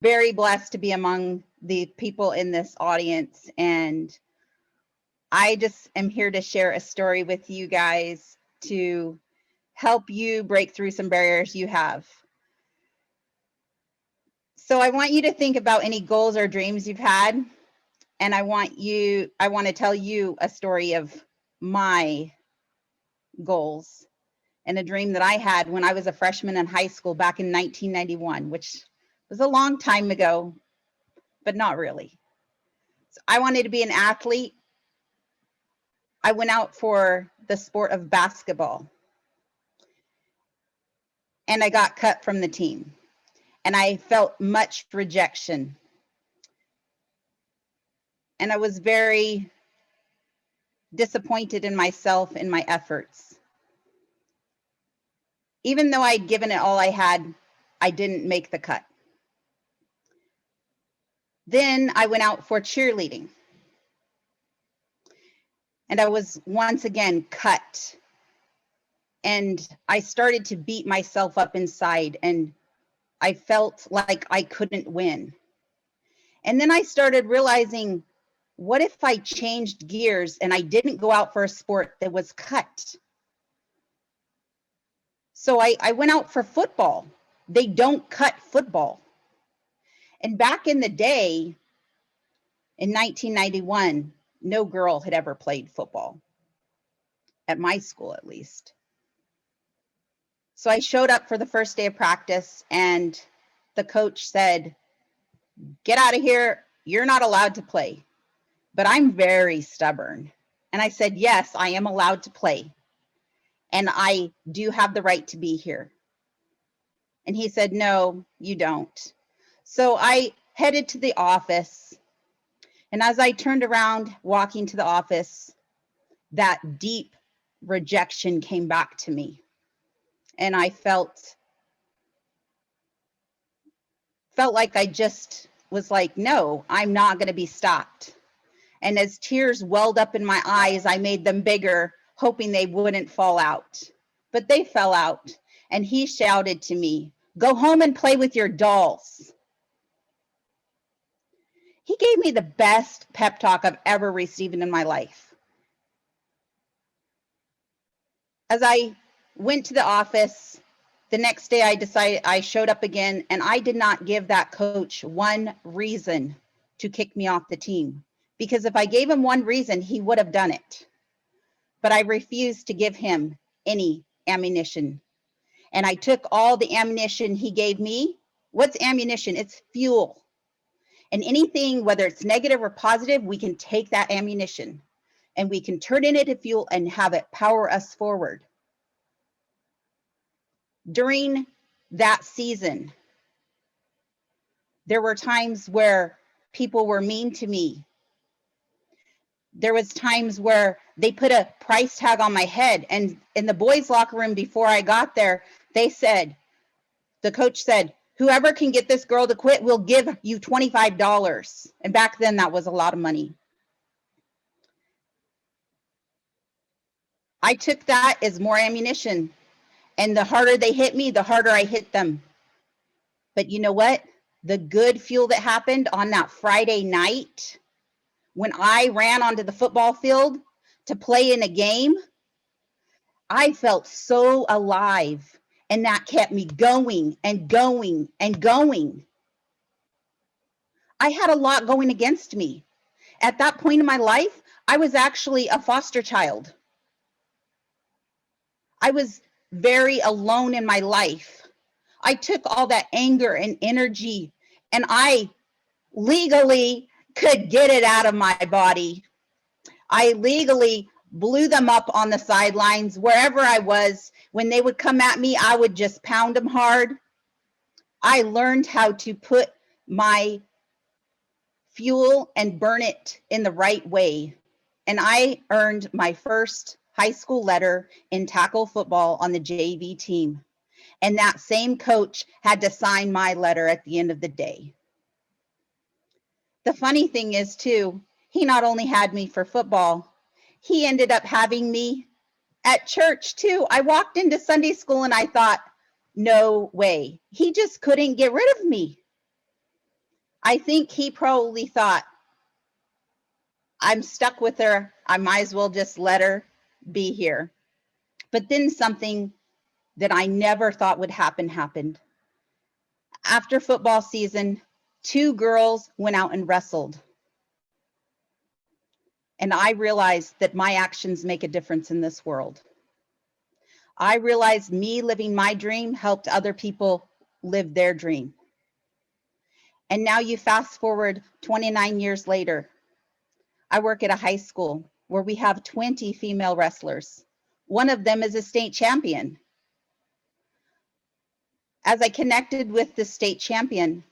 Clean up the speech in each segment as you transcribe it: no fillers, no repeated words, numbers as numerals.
very blessed to be among the people in this audience, and I just am here to share a story with you guys to help you break through some barriers you have. So I want you to think about any goals or dreams you've had, and I want to tell you a story of my goals and a dream that I had when I was a freshman in high school back in 1991, which was a long time ago, but not really. So I wanted to be an athlete. I went out for the sport of basketball, and I got cut from the team, and I felt much rejection. And I was very disappointed in myself and my efforts. Even though I'd given it all I had, I didn't make the cut. Then I went out for cheerleading, and I was once again cut. And I started to beat myself up inside, and I felt like I couldn't win. And then I started realizing, what if I changed gears and I didn't go out for a sport that was cut? So I went out for football. They don't cut football. And back in the day, in 1991, no girl had ever played football, at my school at least. So I showed up for the first day of practice, and the coach said, "Get out of here. You're not allowed to play." But I'm very stubborn. And I said, "Yes, I am allowed to play. And I do have the right to be here." And he said, "No, you don't." So I headed to the office. And as I turned around, walking to the office, that deep rejection came back to me. And I felt like I just was like, no, I'm not going to be stopped. And as tears welled up in my eyes, I made them bigger, hoping they wouldn't fall out. But they fell out. And he shouted to me, "Go home and play with your dolls." He gave me the best pep talk I've ever received in my life. As I went to the office, the next day I showed up again, and I did not give that coach one reason to kick me off the team. Because if I gave him one reason, he would have done it. But I refused to give him any ammunition. And I took all the ammunition he gave me. What's ammunition? It's fuel. And anything, whether it's negative or positive, we can take that ammunition and we can turn it into fuel and have it power us forward. During that season, there were times where people were mean to me. There was times where they put a price tag on my head, and in the boys' locker room before I got there, the coach said, "Whoever can get this girl to quit, we'll give you $25. And back then that was a lot of money. I took that as more ammunition, and the harder they hit me, the harder I hit them. But you know what? The good fuel that happened on that Friday night, when I ran onto the football field to play in a game, I felt so alive, and that kept me going and going and going. I had a lot going against me. At that point in my life, I was actually a foster child. I was very alone in my life. I took all that anger and energy, and I legally could get it out of my body. I legally blew them up on the sidelines wherever I was. When they would come at me, I would just pound them hard. I learned how to put my fuel and burn it in the right way. And I earned my first high school letter in tackle football on the JV team. And that same coach had to sign my letter at the end of the day. The funny thing is, too, he not only had me for football, he ended up having me at church, too. I walked into Sunday school and I thought, no way. He just couldn't get rid of me. I think he probably thought, I'm stuck with her. I might as well just let her be here. But then something that I never thought would happen happened. After football season, two girls went out and wrestled. And I realized that my actions make a difference in this world. I realized me living my dream helped other people live their dream. And now you fast forward 29 years later, I work at a high school where we have 20 female wrestlers. One of them is a state champion. As I connected with the state champion,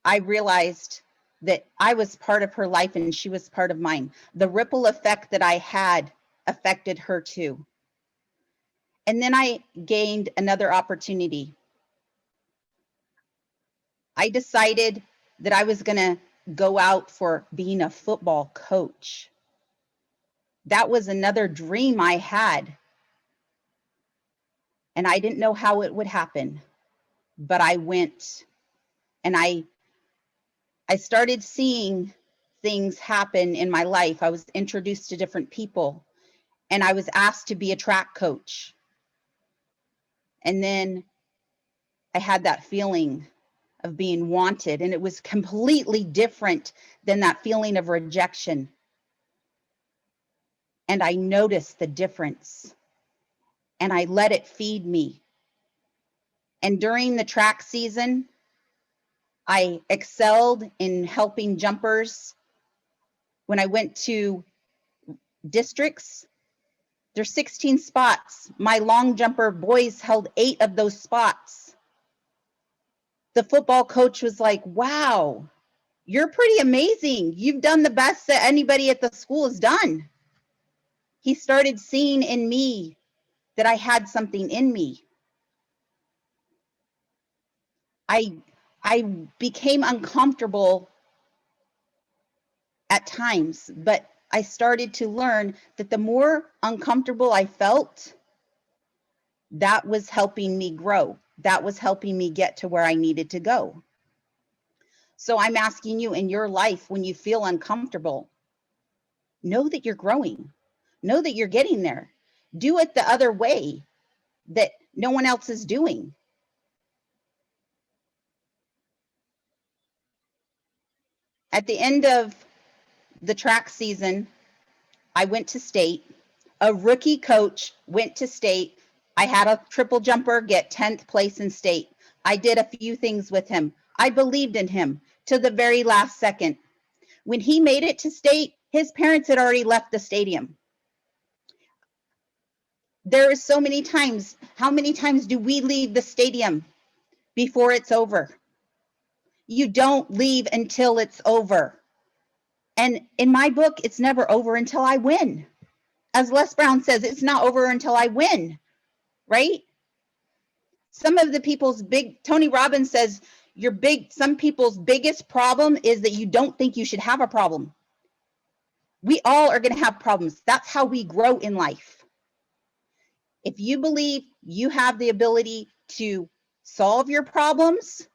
I realized that I was part of her life and she was part of mine. The ripple effect that I had affected her too. And then I gained another opportunity. I decided that I was going to go out for being a football coach. That was another dream I had. And I didn't know how it would happen, but I went and I started seeing things happen in my life. I was introduced to different people and I was asked to be a track coach. And then I had that feeling of being wanted, and it was completely different than that feeling of rejection. And I noticed the difference and I let it feed me. And during the track season, I excelled in helping jumpers. When I went to districts, there's 16 spots. My long jumper boys held 8 of those spots. The football coach was like, wow, you're pretty amazing. You've done the best that anybody at the school has done. He started seeing in me that I had something in me. I became uncomfortable at times, but I started to learn that the more uncomfortable I felt, that was helping me grow. That was helping me get to where I needed to go. So I'm asking you, in your life, when you feel uncomfortable, know that you're growing. Know that you're getting there. Do it the other way that no one else is doing. At the end of the track season, I went to state. A rookie coach went to state. I had a triple jumper get 10th place in state. I did a few things with him. I believed in him to the very last second. When he made it to state, his parents had already left the stadium. There is so many times. How many times do we leave the stadium before it's over? You don't leave until it's over. And in my book, it's never over until I win. As Les Brown says, it's not over until I win, right? Some of the people's Tony Robbins says, some people's biggest problem is that you don't think you should have a problem. We all are going to have problems. That's how we grow in life. If you believe you have the ability to solve your problems,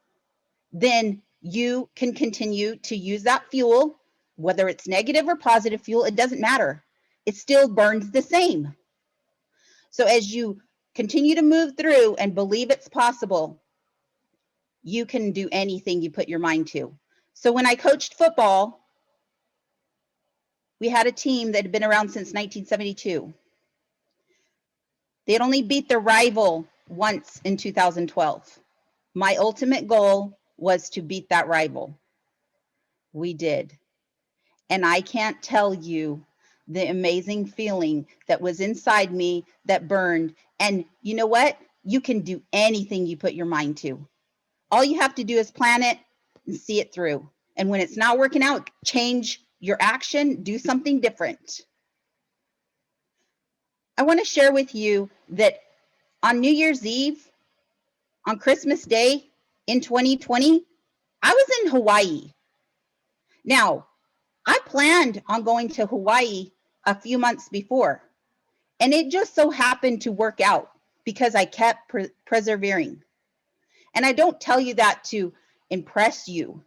then you can continue to use that fuel, whether it's negative or positive fuel, it doesn't matter. It still burns the same. So as you continue to move through and believe it's possible, you can do anything you put your mind to. So when I coached football, we had a team that had been around since 1972. They had only beat their rival once in 2012. My ultimate goal was to beat that rival. We did. And I can't tell you the amazing feeling that was inside me that burned. And you know what? You can do anything you put your mind to. All you have to do is plan it and see it through. And when it's not working out, change your action, do something different. I want to share with you that on New Year's Eve, on Christmas Day in 2020, I was in Hawaii. Now, I planned on going to Hawaii a few months before, and it just so happened to work out because I kept persevering. And I don't tell you that to impress you.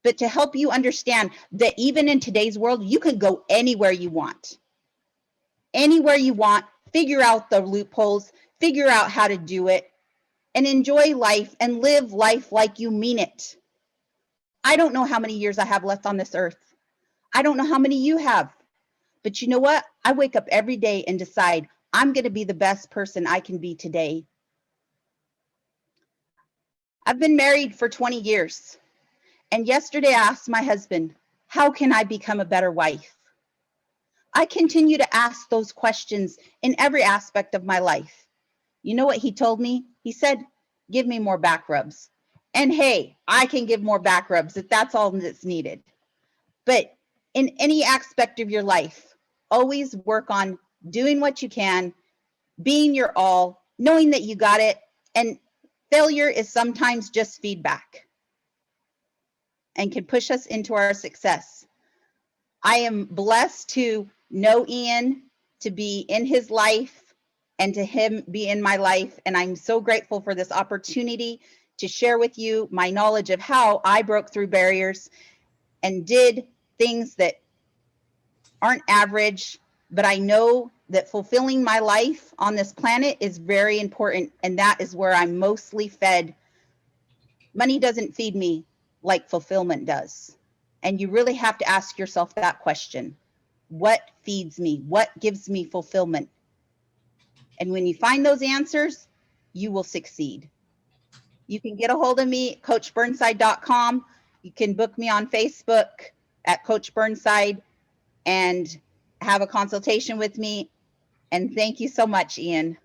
but to help you understand that even in today's world, you can go anywhere you want. Anywhere you want, figure out the loopholes, figure out how to do it, and enjoy life and live life like you mean it. I don't know how many years I have left on this earth. I don't know how many you have. But you know what? I wake up every day and decide I'm going to be the best person I can be today. I've been married for 20 years. And yesterday I asked my husband, how can I become a better wife? I continue to ask those questions in every aspect of my life. You know what he told me? He said, give me more back rubs. And hey, I can give more back rubs if that's all that's needed. But in any aspect of your life, always work on doing what you can, being your all, knowing that you got it. And failure is sometimes just feedback and can push us into our success. I am blessed to know Ian, to be in his life, and to him be in my life. And I'm so grateful for this opportunity to share with you my knowledge of how I broke through barriers and did things that aren't average, but I know that fulfilling my life on this planet is very important, and that is where I'm mostly fed. Money doesn't feed me like fulfillment does. And you really have to ask yourself that question. What feeds me? What gives me fulfillment? And when you find those answers, you will succeed. You can get a hold of me at coachburnside.com. You can book me on Facebook at Coach Burnside and have a consultation with me. And thank you so much, Ian.